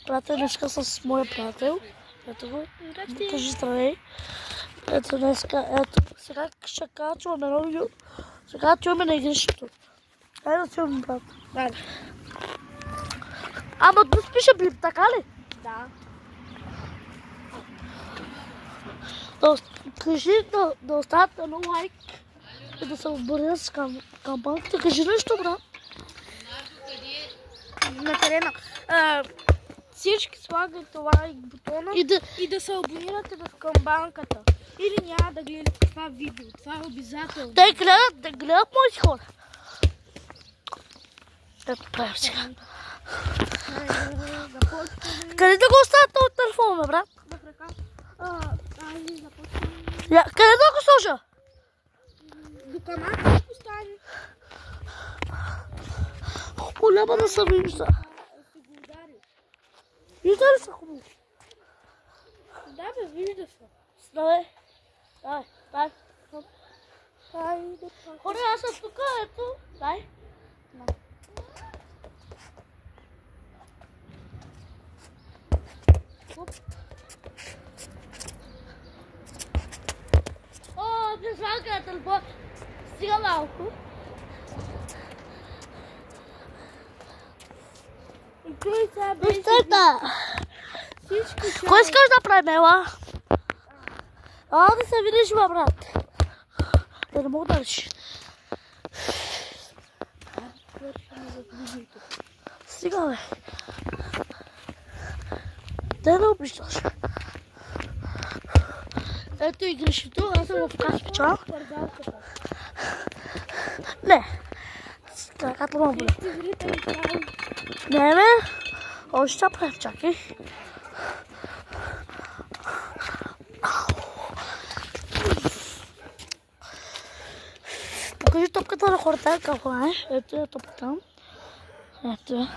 пратя днеска с моя приятел. Ето го. Кажи здравей. Ето днеска, ето. Сега ще качваме на видео. Сега чуваме на игрището. Айде да чуваме, брат. Айде. Ама да спише блип, така ли? Да. Кажи да оставят едно лайк и да се обърнят с кампанката. Кажи нещо, брат. На терена. Всички слагат лайк бутона и да се абонирате в камбанката. Или няма да гледате това видео. Това е обязателно. Те гледат моите хора. Ето правим сега. Къде да го оставят този телефон, бе, брат? В ръка. Айде започваме. Къде да го сложа? До камата ще поставим. Голяма да се вижда. Си го удари. Вижда ли се хубаво? Да, бе, вижда се. Давай. Дай. Айде, Хора, аз съм тук, ето. Дай. О, не знам къде телефон. Стига малко. Той сега беше... Вижте, Всички кой искаш да правим, ела? Ела да се видиш, бе, брат. Да не мога да реши. Стига, бе. Дай да обиждаш. Ето игрището, аз съм в каспича. Не. Краката ма боля. Не, бе. Още ще правим, чакай. Покажи топката на хората, какво е. Ето е топката. Ето е.